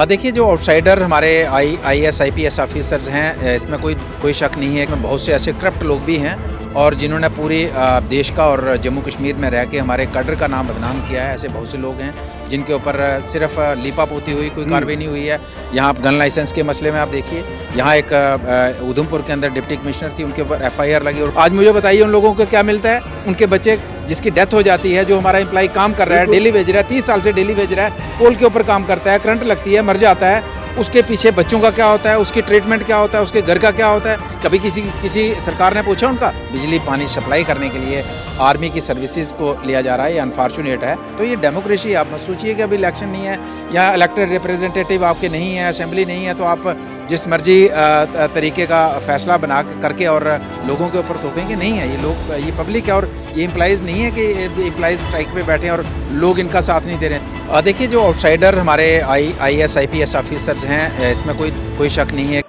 देखिए, जो आउटसाइडर हमारे आईएएस आईपीएस ऑफिसर्स हैं, इसमें कोई शक नहीं है कि बहुत से ऐसे करप्ट लोग भी हैं और जिन्होंने पूरे देश का और जम्मू कश्मीर में रह के हमारे कैडर का नाम बदनाम किया है। ऐसे बहुत से लोग हैं जिनके ऊपर सिर्फ लीपापोती हुई, कोई कार्रवाई नहीं हुई है। यहाँ आप गन लाइसेंस के मसले में आप देखिए, यहाँ एक उधमपुर के अंदर डिप्टी कमिश्नर थी, उनके ऊपर एफआईआर लगी। और आज मुझे बताइए उन लोगों को क्या मिलता है? उनके बच्चे जिसकी डेथ हो जाती है, जो हमारा एम्प्लॉय काम कर रहा है, डेली वेज रहा है, 30 साल से डेली वेज रहा है, पोल के ऊपर काम करता है, करंट लगती है, मर जाता है, उसके पीछे बच्चों का क्या होता है, उसकी ट्रीटमेंट क्या होता है, उसके घर का क्या होता है? कभी किसी सरकार ने पूछा उनका? बिजली पानी सप्लाई करने के लिए आर्मी की सर्विसेज को लिया जा रहा है, ये अनफॉर्चुनेट है। तो ये डेमोक्रेसी, आप मत सोचिए कि अभी इलेक्शन नहीं है या इलेक्टेड रिप्रेजेंटेटिव आपके नहीं है, असेंबली नहीं है, तो आप जिस मर्जी तरीके का फैसला बना करके और लोगों के ऊपर थोपेंगे। नहीं है, ये लोग, ये पब्लिक है और ये एम्प्लॉइज़ नहीं है कि एम्प्लॉइज़ स्ट्राइक पे बैठे और लोग इनका साथ नहीं दे रहे हैं। देखिए, जो आउटसाइडर हमारे आईएएस आईपीएस ऑफिसर्स हैं, इसमें कोई शक नहीं है।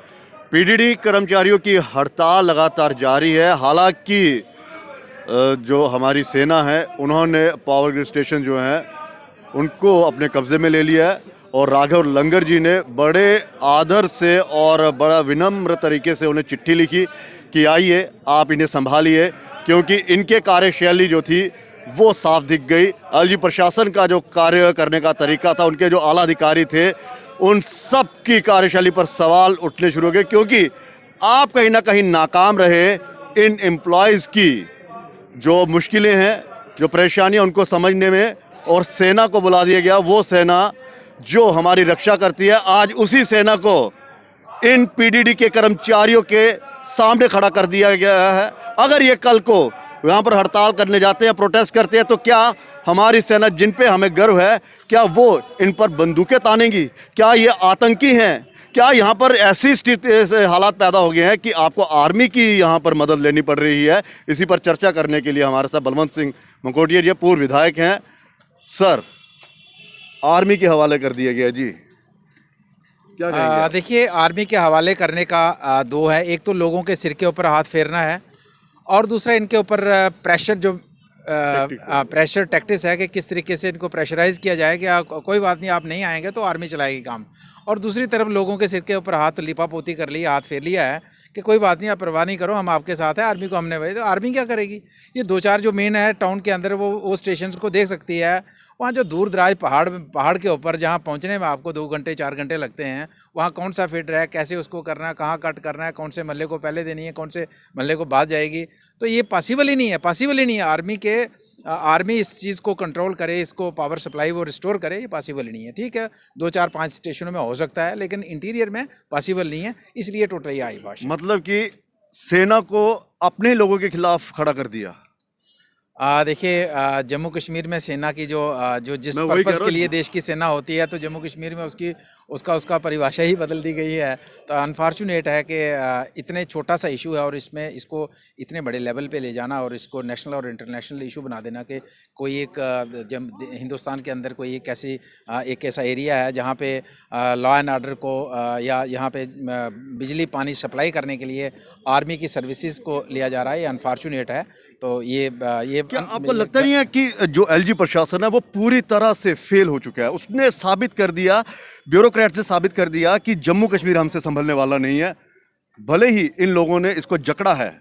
पीडीडी कर्मचारियों की हड़ताल लगातार जारी है। हालांकि जो हमारी सेना है उन्होंने पावर ग्रिड स्टेशन जो हैं उनको अपने कब्जे में ले लिया है और राघव लंगर जी ने बड़े आदर से और बड़ा विनम्र तरीके से उन्हें चिट्ठी लिखी कि आइए आप इन्हें संभालिए, क्योंकि इनके कार्यशैली जो थी वो साफ दिख गई। एलजी प्रशासन का जो कार्य करने का तरीका था, उनके जो आला अधिकारी थे, उन सब की कार्यशैली पर सवाल उठने शुरू हो गए, क्योंकि आप कहीं ना कहीं नाकाम रहे इन एम्प्लॉयज़ की जो मुश्किलें हैं, जो परेशानियां उनको समझने में, और सेना को बुला दिया गया। वो सेना जो हमारी रक्षा करती है, आज उसी सेना को इन पीडीडी के कर्मचारियों के सामने खड़ा कर दिया गया है। अगर ये कल को यहाँ पर हड़ताल करने जाते हैं, प्रोटेस्ट करते हैं, तो क्या हमारी सेना, जिन पे हमें गर्व है, क्या वो इन पर बंदूकें तानेंगी? क्या ये आतंकी हैं? क्या यहाँ पर ऐसी स्थिति से हालात पैदा हो गए हैं कि आपको आर्मी की यहाँ पर मदद लेनी पड़ रही है? इसी पर चर्चा करने के लिए हमारे साथ बलवंत सिंह मंकोटिया जी, पूर्व विधायक हैं। सर, आर्मी के हवाले कर दिया गया जी, क्या कहेंगे? देखिए, आर्मी के हवाले करने का दो है। एक तो लोगों के सिर के ऊपर हाथ फेरना है और दूसरा इनके ऊपर प्रेशर, जो प्रेशर टैक्टिक्स है कि किस तरीके से इनको प्रेशराइज किया जाए कि कोई बात नहीं, आप नहीं आएंगे तो आर्मी चलाएगी काम। और दूसरी तरफ लोगों के सिर के ऊपर हाथ लिपापोती कर लिया, हाथ फेर लिया है कि कोई बात नहीं, आप परवाह नहीं करो, हम आपके साथ हैं, आर्मी को हमने भेजा। तो आर्मी क्या करेगी? ये दो चार जो मेन है टाउन के अंदर, वो स्टेशन को देख सकती है। वहाँ जो दूर दराज पहाड़ के ऊपर जहाँ पहुँचने में आपको 2 घंटे 4 घंटे लगते हैं, वहाँ कौन सा फिट है, कैसे उसको करना है, कहाँ कट करना है, कौन से मल्ले को पहले देनी है, कौन से मल्ले को बाद जाएगी, तो ये पॉसिबल ही नहीं है, पॉसिबल ही नहीं है। आर्मी इस चीज़ को कंट्रोल करे, इसको पावर सप्लाई वो रिस्टोर करे, ये पॉसिबल ही नहीं है। ठीक है, 2 4 5 स्टेशनों में हो सकता है, लेकिन इंटीरियर में पॉसिबल नहीं है, इसलिए टोटली आई भाषा। मतलब कि सेना को अपने लोगों के खिलाफ खड़ा कर दिया। देखिए, जम्मू कश्मीर में सेना की जो जिस पर्पज़ के लिए देश की सेना होती है, तो जम्मू कश्मीर में उसका परिभाषा ही बदल दी गई है। तो अनफॉर्चुनेट है कि इतने छोटा सा इशू है और इसको इतने बड़े लेवल पे ले जाना और इसको नेशनल और इंटरनेशनल इशू बना देना कि कोई एक हिंदुस्तान के अंदर कोई एक ऐसा एरिया है जहाँ पे लॉ एंड ऑर्डर को या यहाँ पे बिजली पानी सप्लाई करने के लिए आर्मी की सर्विसेज को लिया जा रहा है, ये अनफॉर्चुनेट है। तो ये क्या आपको लगता नहीं है कि जो एलजी प्रशासन है वो पूरी तरह से फेल हो चुका है? उसने साबित कर दिया, ब्यूरोक्रेट से साबित कर दिया कि जम्मू कश्मीर हमसे संभलने वाला नहीं है, भले ही इन लोगों ने इसको जकड़ा है।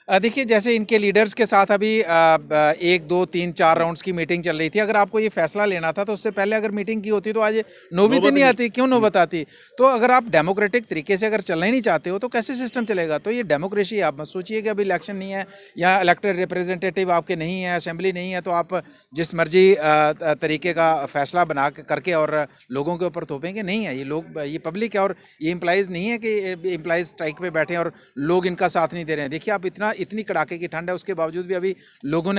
देखिए, जैसे इनके लीडर्स के साथ अभी 1 2 3 4 राउंड्स की मीटिंग चल रही थी। अगर आपको ये फैसला लेना था तो उससे पहले अगर मीटिंग की होती तो आज नौबत नहीं आती। क्यों नौबत आती? तो अगर आप डेमोक्रेटिक तरीके से अगर चलना ही नहीं चाहते हो तो कैसे सिस्टम चलेगा? तो ये डेमोक्रेसी, आप मत सोचिए कि अभी इलेक्शन नहीं है या इलेक्टेड रिप्रेजेंटेटिव आपके नहीं है, असेंबली नहीं है, तो आप जिस मर्जी तरीके का फैसला बना करके और लोगों के ऊपर थोपेंगे। नहीं है, ये लोग, ये पब्लिक है और ये एम्प्लॉइज़ नहीं है कि एम्प्लॉइज़ स्ट्राइक पे बैठे और लोग इनका साथ नहीं दे रहे हैं। देखिए, आप इतनी कड़ाके की ठंड है, उसके बावजूद भी अभी लोगों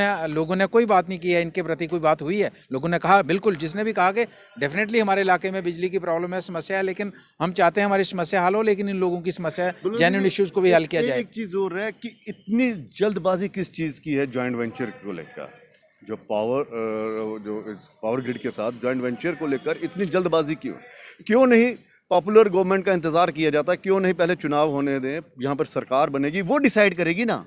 ने कोई बात नहीं की है, इनके प्रति कोई बात हुई है? लोगों ने कहा, बिल्कुल, जिसने भी कहा कि डेफिनेटली हमारे इलाके में बिजली की प्रॉब्लम है, समस्या है, लेकिन हम चाहते हैं हमारी समस्या हल हो, लेकिन इन लोगों की समस्या, जेन्युइन इश्यूज को भी हल किया जाए। एक चीज और है कि इतनी जल्दबाजी किस चीज की है जॉइंट वेंचर को लेकर? जो पावर ग्रिड के साथ जॉइंट वेंचर को लेकर इतनी जल्दबाजी क्यों नहीं पॉपुलर गवर्नमेंट का इंतजार किया जाता? क्यों नहीं पहले चुनाव होने दें, यहाँ पर सरकार बनेगी, वो डिसाइड करेगी ना।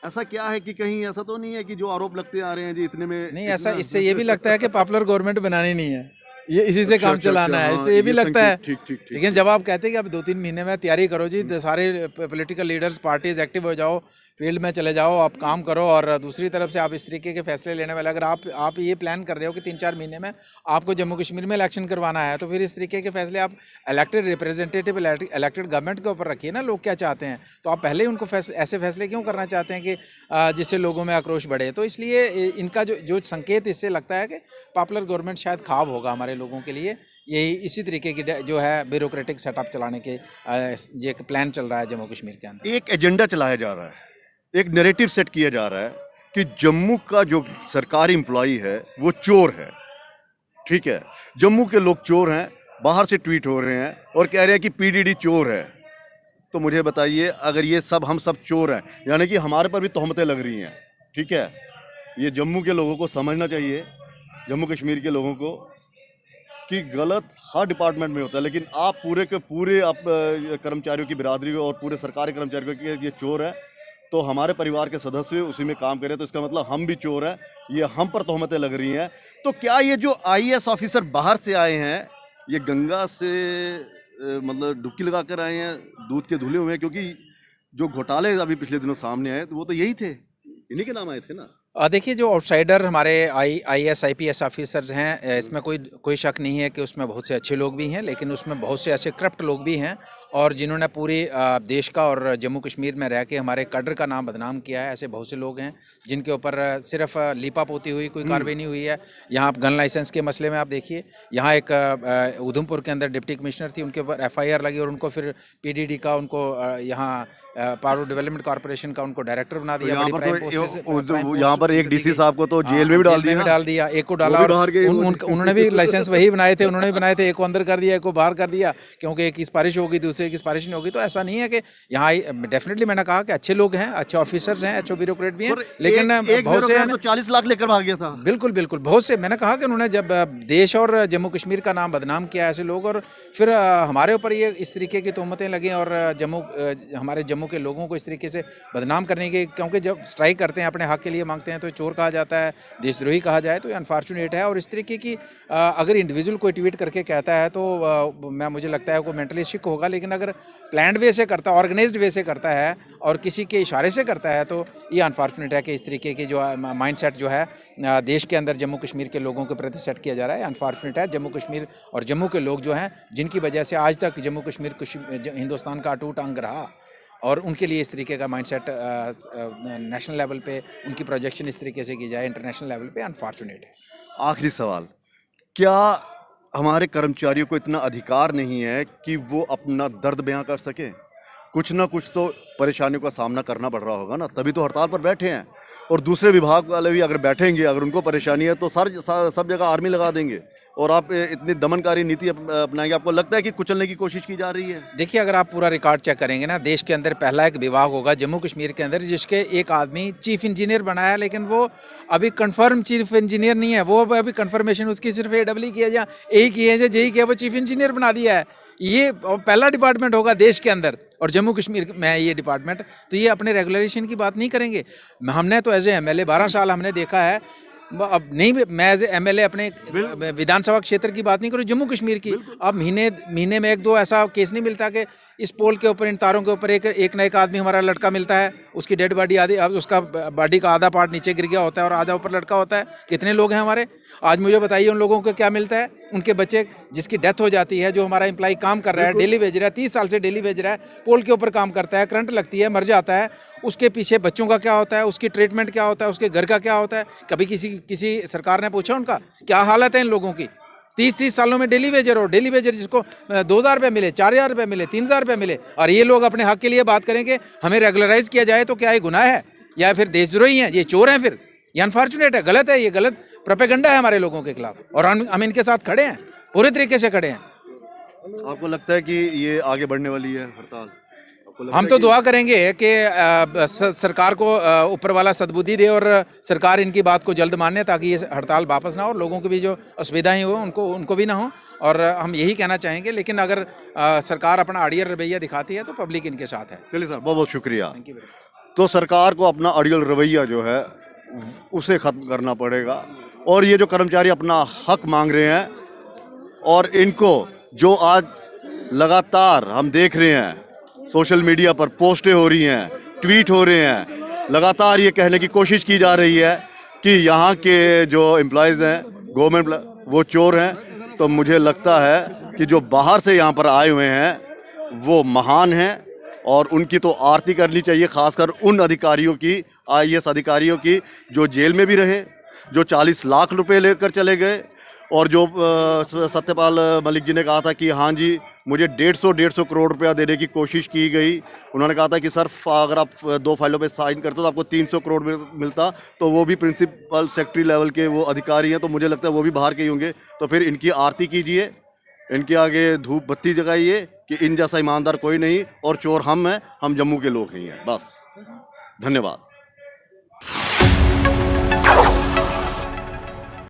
ऐसा क्या है कि कहीं ऐसा तो नहीं है कि जो आरोप लगते आ रहे हैं जी इतने में नहीं, ऐसा इससे ये भी लगता है कि पॉपुलर गवर्नमेंट बनानी नहीं है। ये इसी से अच्छा, काम अच्छा, चलाना अच्छा, है, हाँ, इससे ये भी ये लगता है। संकेत, ठीक ठीक ठीक। लेकिन जब आप कहते हैं कि आप 2-3 महीने में तैयारी करो जी, सारे पॉलिटिकल लीडर्स पार्टीज एक्टिव हो जाओ, फील्ड में चले जाओ, आप काम करो, और दूसरी तरफ से आप इस तरीके के फैसले लेने वाले, अगर आप ये प्लान कर रहे हो कि 3-4 महीने में आपको जम्मू कश्मीर में इलेक्शन करवाना है, तो फिर इस तरीके के फैसले आप इलेक्टेड रिप्रेजेंटेटिव, इलेक्टेड गवर्नमेंट के ऊपर रखिए ना, लोग क्या चाहते हैं। तो आप पहले ही उनको ऐसे फैसले क्यों करना चाहते हैं कि जिससे लोगों में आक्रोश बढ़े। तो इसलिए इनका जो संकेत इससे लगता है कि पॉपुलर गवर्नमेंट शायद ख्वाब होगा हमारे लोगों के लिए। यही इसी तरीके की जो है ब्यूरोक्रेटिक सेटअप चलाने के ये एक प्लान चल रहा है जम्मू कश्मीर के अंदर। एक एजेंडा चलाया जा रहा है, एक नैरेटिव सेट किया जा रहा है कि जम्मू का जो सरकारी एम्प्लॉई है वो चोर है। ठीक है, जम्मू के लोग चोर हैं, बाहर से ट्वीट हो रहे हैं और कह रहे हैं कि पीडीडी चोर है। तो मुझे बताइए, अगर ये सब हम सब चोर हैं, यानी कि हमारे पर भी तोहमतें लग रही हैं। ठीक है, ये जम्मू के लोगों को समझना चाहिए, जम्मू कश्मीर के लोगों को, कि गलत हर डिपार्टमेंट में होता है, लेकिन आप पूरे के पूरे आप कर्मचारियों की बिरादरी और पूरे सरकारी कर्मचारियों की ये चोर है, तो हमारे परिवार के सदस्य उसी में काम करें, तो इसका मतलब हम भी चोर हैं, ये हम पर तोहमतें लग रही हैं। तो क्या ये जो आईएएस ऑफिसर बाहर से आए हैं, ये गंगा से मतलब डुबकी लगा कर आए हैं, दूध के धुले हुए हैं? क्योंकि जो घोटाले अभी पिछले दिनों सामने आए, तो वो तो यही थे, इन्हीं के नाम आए थे ना। देखिए, जो आउटसाइडर हमारे आईएएस आईपीएस ऑफिसर्स हैं, इसमें कोई शक नहीं है कि उसमें बहुत से अच्छे लोग भी हैं, लेकिन उसमें बहुत से ऐसे करप्ट लोग भी हैं, और जिन्होंने पूरे देश का और जम्मू कश्मीर में रह के हमारे कैडर का नाम बदनाम किया है। ऐसे बहुत से लोग हैं जिनके ऊपर सिर्फ लीपा पोती हुई कोई कार्रवाई नहीं हुई है। यहाँ आप गन लाइसेंस के मसले में आप देखिए, यहाँ एक उधमपुर के अंदर डिप्टी कमिश्नर थी, उनके ऊपर एफआईआर लगी और उनको फिर पीडीडी का, उनको यहाँ पावर डेवलपमेंट कॉर्पोरेशन का उनको डायरेक्टर बना दिया। यहाँ बड़ी पर प्राइम तो पोस्ट यहाँ पर एक डीसी साहब को तो जेल में भी डाल दिया, एक को डाला, और उन्होंने भी लाइसेंस वही बनाए थे, उन्होंने भी बनाए थे, एक को अंदर कर दिया, एक को बाहर कर दिया, क्योंकि एक की सिफारिश होगी, दूसरे की सिफारिश नहीं होगी। तो ऐसा नहीं है कि यहाँ डेफिनेटली मैंने कहा कि अच्छे लोग हैं, अच्छे ऑफिसर्स हैं, अच्छे ब्यूरोक्रेट भी हैं, लेकिन बहुत से तो 40 लाख लेकर भाग गया था। बिल्कुल बिल्कुल, बहुत से, मैंने कहा कि उन्होंने जब देश और जम्मू कश्मीर का नाम बदनाम किया ऐसे लोग, और फिर हमारे ऊपर ये इस तरीके की तोहमतें लगी, और हमारे जम्मू के लोगों को इस तरीके से बदनाम करने के, क्योंकि जब स्ट्राइक करते हैं, अपने हक के लिए मांगते हैं, तो चोर कहा जाता है, देशद्रोही कहा जाए, तो ये अनफॉर्चुनेट है। और इस तरीके की अगर इंडिविजुअल कोई ट्वीट करके कहता है तो मुझे लगता है वो मेंटली सिक होगा, लेकिन अगर प्लान्ड वे से करता है, ऑर्गेनाइज्ड वे से करता है और किसी के इशारे से करता है, तो ये अनफॉर्चुनेट है कि इस तरीके की जो माइंडसेट जो है देश के अंदर जम्मू कश्मीर के लोगों के प्रति सेट किया जा रहा है। अनफॉर्चुनेट है। जम्मू कश्मीर और जम्मू के लोग जो हैं, जिनकी वजह से आज तक जम्मू कश्मीर हिंदुस्तान का अटूट अंग रहा, और उनके लिए इस तरीके का माइंडसेट नेशनल लेवल पे उनकी प्रोजेक्शन इस तरीके से की जाए इंटरनेशनल लेवल पे, अनफॉर्चुनेट है। आखिरी सवाल, क्या हमारे कर्मचारियों को इतना अधिकार नहीं है कि वो अपना दर्द बयां कर सकें? कुछ ना कुछ तो परेशानियों का सामना करना पड़ रहा होगा ना, तभी तो हड़ताल पर बैठे हैं। और दूसरे विभाग वाले भी अगर बैठेंगे, अगर उनको परेशानी है, तो सब जगह आर्मी लगा देंगे और आप इतनी दमनकारी नीति अपनाएंगे। आपको लगता है कि कुचलने की कोशिश की जा रही है? देखिए, अगर आप पूरा रिकॉर्ड चेक करेंगे ना, देश के अंदर पहला एक विभाग होगा जम्मू कश्मीर के अंदर जिसके एक आदमी चीफ इंजीनियर बना है, लेकिन वो अभी कंफर्म चीफ इंजीनियर नहीं है। वो अभी कंफर्मेशन उसकी सिर्फ AEE की है या A की है या JEE की है, वो चीफ इंजीनियर बना दिया है। ये पहला डिपार्टमेंट होगा देश के अंदर, और जम्मू कश्मीर में ये डिपार्टमेंट, तो ये अपने रेगुलेशन की बात नहीं करेंगे। हमने तो एज ए MLA 12 साल हमने देखा है, अब नहीं, मैं एज MLA अपने विधानसभा क्षेत्र की बात नहीं करूँ, जम्मू कश्मीर की, अब महीने में 1-2 ऐसा केस नहीं मिलता कि इस पोल के ऊपर, इन तारों के ऊपर एक ना एक आदमी हमारा लटका मिलता है, उसकी डेड बॉडी आधी, उसका बॉडी का आधा पार्ट नीचे गिर गया होता है और आधा ऊपर लटका होता है। कितने लोग हैं हमारे? आज मुझे बताइए उन लोगों को क्या मिलता है? उनके बच्चे जिसकी डेथ हो जाती है, जो हमारा एम्प्लॉय काम कर रहा है, डेली वेज रहा है, 30 साल से डेली वेज रहा है, पोल के ऊपर काम करता है, करंट लगती है, मर जाता है, उसके पीछे बच्चों का क्या होता है, उसकी ट्रीटमेंट क्या होता है, उसके घर का क्या होता है? कभी किसी सरकार ने पूछा उनका क्या हालत है इन लोगों की? 30 सालों में डेली वेजर हो, डेली वेजर जिसको 2,000 रुपये मिले, 4,000 रुपये मिले, 3,000 रुपये मिले, और ये लोग अपने हक के लिए बात करेंगे, हमें रेगुलराइज किया जाए, तो क्या ये गुनाह है या फिर देशद्रोही हैं? ये चोर हैं? फिर ये अनफॉर्चुनेट है, गलत है, ये गलत प्रोपेगेंडा है हमारे लोगों के खिलाफ, और हम इनके साथ खड़े हैं, पूरे तरीके से खड़े हैं। आपको लगता है कि ये आगे बढ़ने वाली है हड़ताल? हम तो दुआ करेंगे कि सरकार को ऊपर वाला सद्बुद्धि दे और सरकार इनकी बात को जल्द माने, ताकि ये हड़ताल वापस ना हो, लोगों की भी जो असुविधाएं हो उनको भी ना हो, और हम यही कहना चाहेंगे। लेकिन अगर सरकार अपना अड़ियल रवैया दिखाती है तो पब्लिक इनके साथ है। चलिए सर, बहुत बहुत शुक्रिया। तो सरकार को अपना अड़ियल रवैया जो है उसे ख़त्म करना पड़ेगा, और ये जो कर्मचारी अपना हक मांग रहे हैं, और इनको जो आज लगातार हम देख रहे हैं सोशल मीडिया पर पोस्टें हो रही हैं, ट्वीट हो रहे हैं, लगातार ये कहने की कोशिश की जा रही है कि यहाँ के जो एम्प्लॉयज़ हैं गवर्नमेंट वो चोर हैं, तो मुझे लगता है कि जो बाहर से यहाँ पर आए हुए हैं वो महान हैं और उनकी तो आरती करनी चाहिए, खासकर उन अधिकारियों की, आईएएस अधिकारियों की जो जेल में भी रहे, जो 40 लाख रुपए लेकर चले गए और जो सत्यपाल मलिक जी ने कहा था कि हाँ जी मुझे 150 करोड़ रुपया देने की कोशिश की गई। उन्होंने कहा था कि सर अगर आप 2 फाइलों पे साइन करते तो आपको 300 करोड़ मिलता, तो वो भी प्रिंसिपल सेक्रेटरी लेवल के वो अधिकारी हैं, तो मुझे लगता है वो भी बाहर के ही होंगे। तो फिर इनकी आरती कीजिए, इनके आगे धूप बत्ती जगाइए कि इन जैसा ईमानदार कोई नहीं और चोर हम हैं, हम जम्मू के लोग ही हैं। बस, धन्यवाद।